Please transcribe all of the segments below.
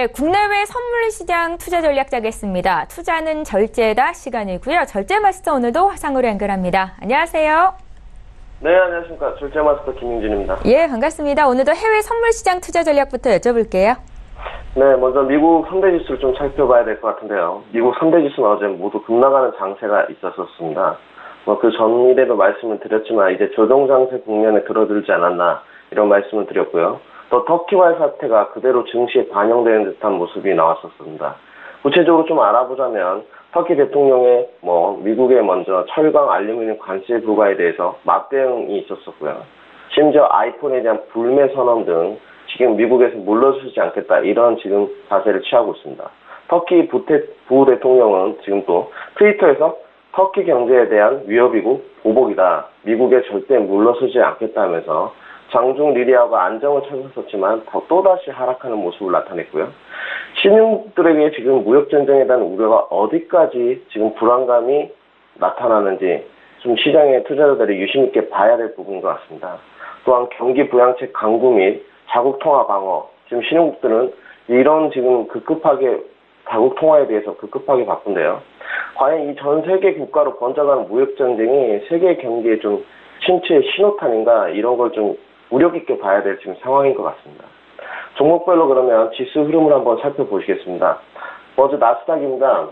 예, 국내외 선물 시장 투자 전략 짜겠습니다. 투자는 절제다 시간이고요. 절제 마스터 오늘도 화상으로 연결합니다. 안녕하세요. 네, 안녕하십니까. 절제 마스터 김윤진입니다. 예, 반갑습니다. 오늘도 해외 선물 시장 투자 전략부터 여쭤볼게요. 네, 먼저 미국 3대 지수를 좀 살펴봐야 될 것 같은데요. 미국 3대 지수는 어제 모두 급락하는 장세가 있었습니다. 그 전일에도 말씀을 드렸지만 이제 조정 장세 국면에 들어들지 않았나 이런 말씀을 드렸고요. 또 터키와의 사태가 그대로 증시에 반영되는 듯한 모습이 나왔었습니다. 구체적으로 좀 알아보자면 터키 대통령의 미국에 먼저 철강 알루미늄 관세 부과에 대해서 맞대응이 있었었고요. 심지어 아이폰에 대한 불매 선언 등 지금 미국에서 물러서지 않겠다 이런 지금 자세를 취하고 있습니다. 터키 부 대통령은 지금 또 트위터에서 터키 경제에 대한 위협이고 보복이다. 미국에 절대 물러서지 않겠다 하면서 장중 리리아가 안정을 찾았었지만 또다시 하락하는 모습을 나타냈고요. 신흥들에게 지금 무역전쟁에 대한 우려가 어디까지 지금 불안감이 나타나는지 좀 시장의 투자자들이 유심있게 봐야 될 부분인 것 같습니다. 또한 경기 부양책 강구 및 자국 통화 방어, 지금 신흥국들은 이런 지금 자국 통화에 대해서 급급하게 바쁜데요. 과연 이 전 세계 국가로 번져가는 무역전쟁이 세계 경기에 좀 침체의 신호탄인가 이런 걸 좀 우려 깊게 봐야 될 지금 상황인 것 같습니다. 종목별로 그러면 지수 흐름을 한번 살펴보시겠습니다. 먼저 나스닥입니다.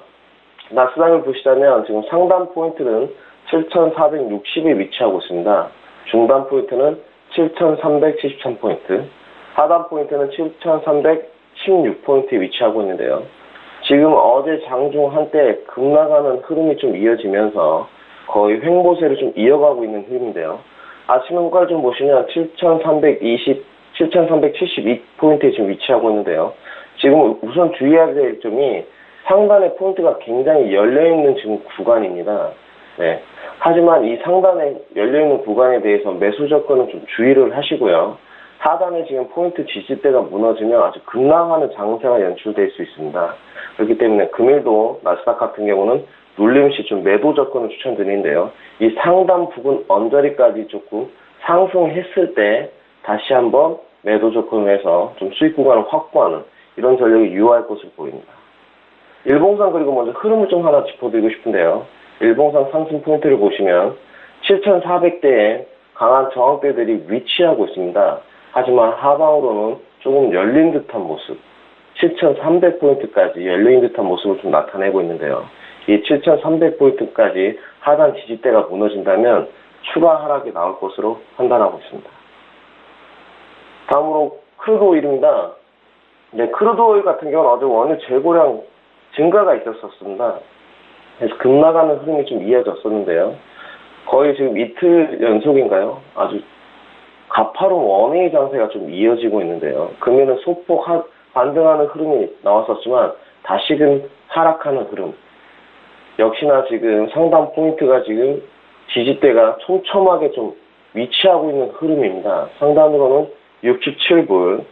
나스닥을 보시자면 지금 상단 포인트는 7,460에 위치하고 있습니다. 중단 포인트는 7,373포인트, 하단 포인트는 7,316포인트에 위치하고 있는데요. 지금 어제 장중 한때 급락하는 흐름이 좀 이어지면서 거의 횡보세를 좀 이어가고 있는 흐름인데요. 아침 호가를 좀 보시면 7,372포인트에 지금 위치하고 있는데요. 지금 우선 주의해야 될 점이 상단의 포인트가 굉장히 열려있는 지금 구간입니다. 네. 하지만 이 상단에 열려있는 구간에 대해서 매수 접근은 좀 주의를 하시고요. 하단에 지금 포인트 지지대가 무너지면 아주 급락하는 장세가 연출될 수 있습니다. 그렇기 때문에 금일도 나스닥 같은 경우는 눌림 시 좀 매도 접근을 추천드리는데요. 이 상단 부근 언저리까지 조금 상승했을 때 다시 한번 매도 접근을 해서 좀 수익 구간을 확보하는 이런 전략이 유효할 것으로 보입니다. 일봉상 그리고 먼저 흐름을 좀 하나 짚어드리고 싶은데요. 일봉상 상승 포인트를 보시면 7,400대에 강한 저항대들이 위치하고 있습니다. 하지만 하방으로는 조금 열린 듯한 모습, 7,300포인트까지 열린 듯한 모습을 좀 나타내고 있는데요. 이 7,300포인트까지 하단 지지대가 무너진다면 추가 하락이 나올 것으로 판단하고 있습니다. 다음으로 크루드 오일입니다. 네, 크루드 오일 같은 경우는 어제 원유 재고량 증가가 있었습니다. 그래서 급락하는 흐름이 좀 이어졌었는데요. 거의 지금 이틀 연속인가요? 아주 가파른 원웨이 장세가 좀 이어지고 있는데요. 금일은 소폭 반등하는 흐름이 나왔었지만 다시금 하락하는 흐름. 역시나 지금 상단 포인트가 지금 지지대가 촘촘하게 좀 위치하고 있는 흐름입니다. 상단으로는 67불,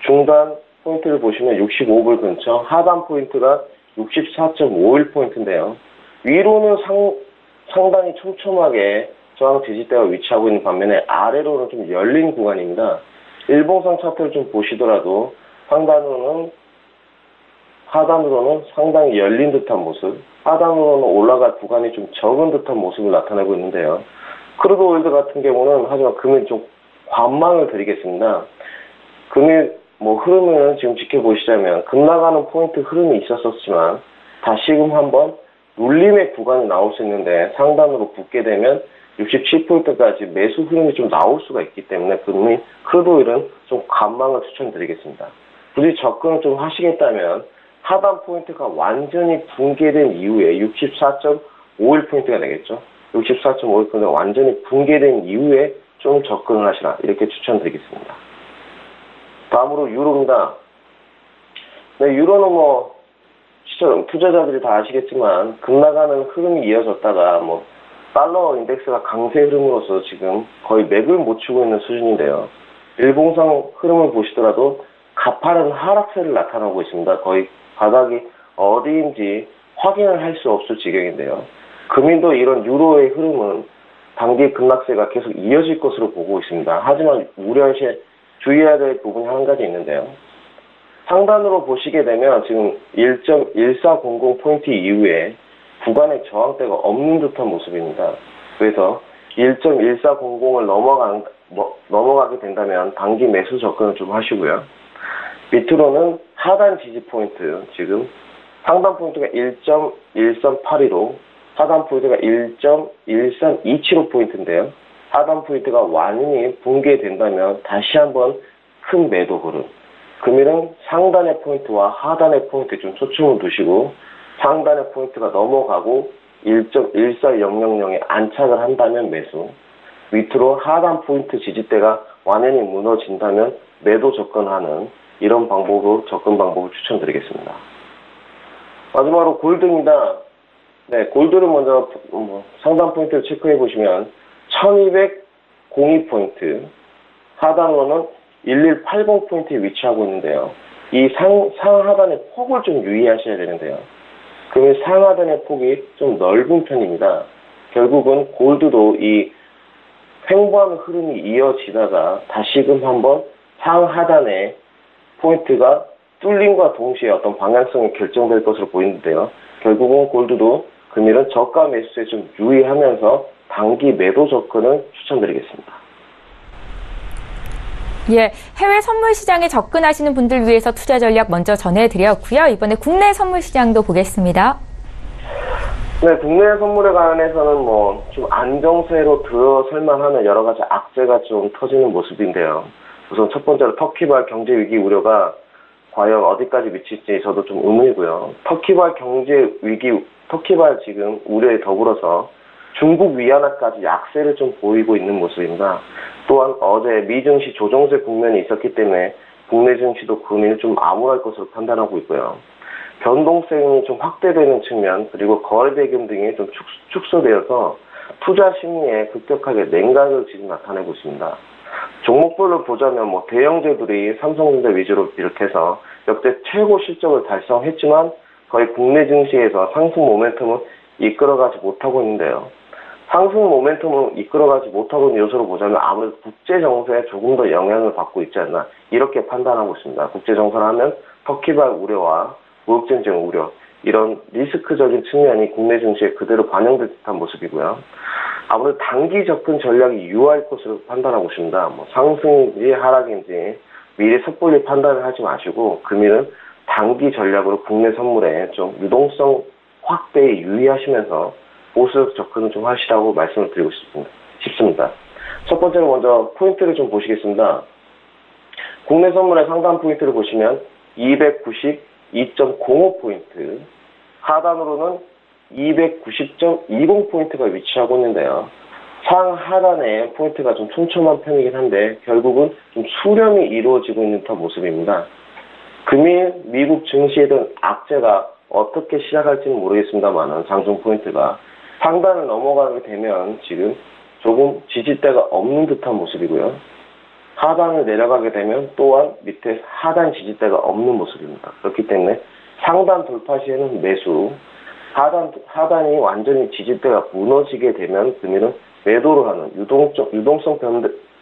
중단 포인트를 보시면 65불 근처, 하단 포인트가 64.51포인트인데요. 위로는 상당히 촘촘하게 저항 지지대가 위치하고 있는 반면에 아래로는 좀 열린 구간입니다. 일봉상 차트를 좀 보시더라도 하단으로는 상당히 열린 듯한 모습, 하단으로는 올라갈 구간이 좀 적은 듯한 모습을 나타내고 있는데요. 크루드 오일 같은 경우는 하지만 금일 좀 관망을 드리겠습니다. 금일 흐름을 지금 지켜보시자면 급락하는 포인트 흐름이 있었지만 다시금 한번 눌림의 구간이 나올 수 있는데 상단으로 붙게 되면 67포인트까지 매수 흐름이 좀 나올 수가 있기 때문에 금일 크루드 오일은 좀 관망을 추천드리겠습니다. 굳이 접근을 좀 하시겠다면 하단 포인트가 완전히 붕괴된 이후에 64.51포인트가 되겠죠. 64.51포인트가 완전히 붕괴된 이후에 좀 접근을 하시라 이렇게 추천드리겠습니다. 다음으로 유로입니다. 네, 유로는 투자자들이 다 아시겠지만 급락하는 흐름이 이어졌다가 달러 인덱스가 강세 흐름으로서 지금 거의 맥을 못 추고 있는 수준인데요. 일봉상 흐름을 보시더라도 가파른 하락세를 나타나고 있습니다. 거의 바닥이 어디인지 확인을 할 수 없을 지경인데요. 금일도 이런 유로의 흐름은 단기 급락세가 계속 이어질 것으로 보고 있습니다. 하지만 우려할 시에 주의해야 될 부분이 한 가지 있는데요. 상단으로 보시게 되면 지금 1.1400 포인트 이후에 구간의 저항대가 없는 듯한 모습입니다. 그래서 1.1400을 넘어가게 된다면 단기 매수 접근을 좀 하시고요. 밑으로는 하단 지지 포인트, 지금 상단 포인트가 1.1382로 하단 포인트가 1.1327호 포인트인데요. 하단 포인트가 완전히 붕괴된다면 다시 한번 큰 매도 흐름. 금일은 상단의 포인트와 하단의 포인트에 좀 초점을 두시고 상단의 포인트가 넘어가고 1.14000에 안착을 한다면 매수. 밑으로 하단 포인트 지지대가 완전히 무너진다면 매도 접근하는 이런 접근 방법을 추천드리겠습니다. 마지막으로 골드입니다. 네, 골드를 먼저 상단 포인트를 체크해 보시면 1202 포인트, 하단으로는 1180 포인트에 위치하고 있는데요. 이 상하단의 폭을 좀 유의하셔야 되는데요. 그러면 상하단의 폭이 좀 넓은 편입니다. 결국은 골드도 이 횡보하는 흐름이 이어지다가 다시금 한번 상하단의 포인트가 뚫림과 동시에 어떤 방향성이 결정될 것으로 보이는데요. 결국은 골드도 금일은 저가 매수에 좀 유의하면서 단기 매도 접근을 추천드리겠습니다. 예, 해외 선물 시장에 접근하시는 분들 위해서 투자 전략 먼저 전해드렸고요. 이번에 국내 선물 시장도 보겠습니다. 네, 국내 선물에 관해서는 좀 안정세로 들어설만 하는 여러 가지 악재가 좀 터지는 모습인데요. 우선 첫 번째로 터키발 경제 위기 우려가 과연 어디까지 미칠지 저도 좀 의문이고요. 터키발 경제 위기, 터키발 지금 우려에 더불어서 중국 위안화까지 약세를 좀 보이고 있는 모습입니다. 또한 어제 미 증시 조정세 국면이 있었기 때문에 국내 증시도 금일 좀 암울할 것으로 판단하고 있고요. 변동성이 좀 확대되는 측면, 그리고 거래 대금 등이 좀 축소되어서 투자 심리에 급격하게 냉각을 지금 나타내고 있습니다. 종목별로 보자면 대형주들이 삼성전자 위주로 비롯해서 역대 최고 실적을 달성했지만 거의 국내 증시에서 상승 모멘텀을 이끌어가지 못하고 있는데요. 상승 모멘텀을 이끌어가지 못하고 있는 요소로 보자면 아무래도 국제정세에 조금 더 영향을 받고 있지 않나 이렇게 판단하고 있습니다. 국제정세를 하면 터키발 우려와 무역전쟁 우려, 이런 리스크적인 측면이 국내 증시에 그대로 반영될 듯한 모습이고요. 아무래도 단기 접근 전략이 유효할 것으로 판단하고 있습니다. 상승인지 하락인지 미리 섣불리 판단을 하지 마시고 금일은 단기 전략으로 국내 선물에 좀 유동성 확대에 유의하시면서 보수적 접근을 좀 하시라고 말씀을 드리고 싶습니다. 첫 번째로 먼저 포인트를 좀 보시겠습니다. 국내 선물의 상단 포인트를 보시면 290.05 포인트, 하단으로는 290.20 포인트가 위치하고 있는데요. 상하단에 포인트가 좀 촘촘한 편이긴 한데 결국은 좀 수렴이 이루어지고 있는 듯한 모습입니다. 금일 미국 증시에 대한 악재가 어떻게 시작할지는 모르겠습니다만 장중 포인트가 상단을 넘어가게 되면 지금 조금 지지대가 없는 듯한 모습이고요. 하단을 내려가게 되면 또한 밑에 하단 지지대가 없는 모습입니다. 그렇기 때문에 상단 돌파 시에는 매수, 하단이 완전히 지지대가 무너지게 되면 금일은 매도를 하는 유동성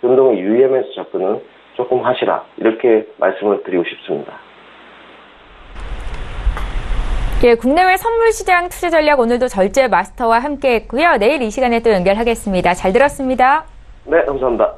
변동을 유의하면서 접근은 조금 하시라, 이렇게 말씀을 드리고 싶습니다. 예, 국내외 선물 시장 투자 전략 오늘도 절제 마스터와 함께 했고요. 내일 이 시간에 또 연결하겠습니다. 잘 들었습니다. 네, 감사합니다.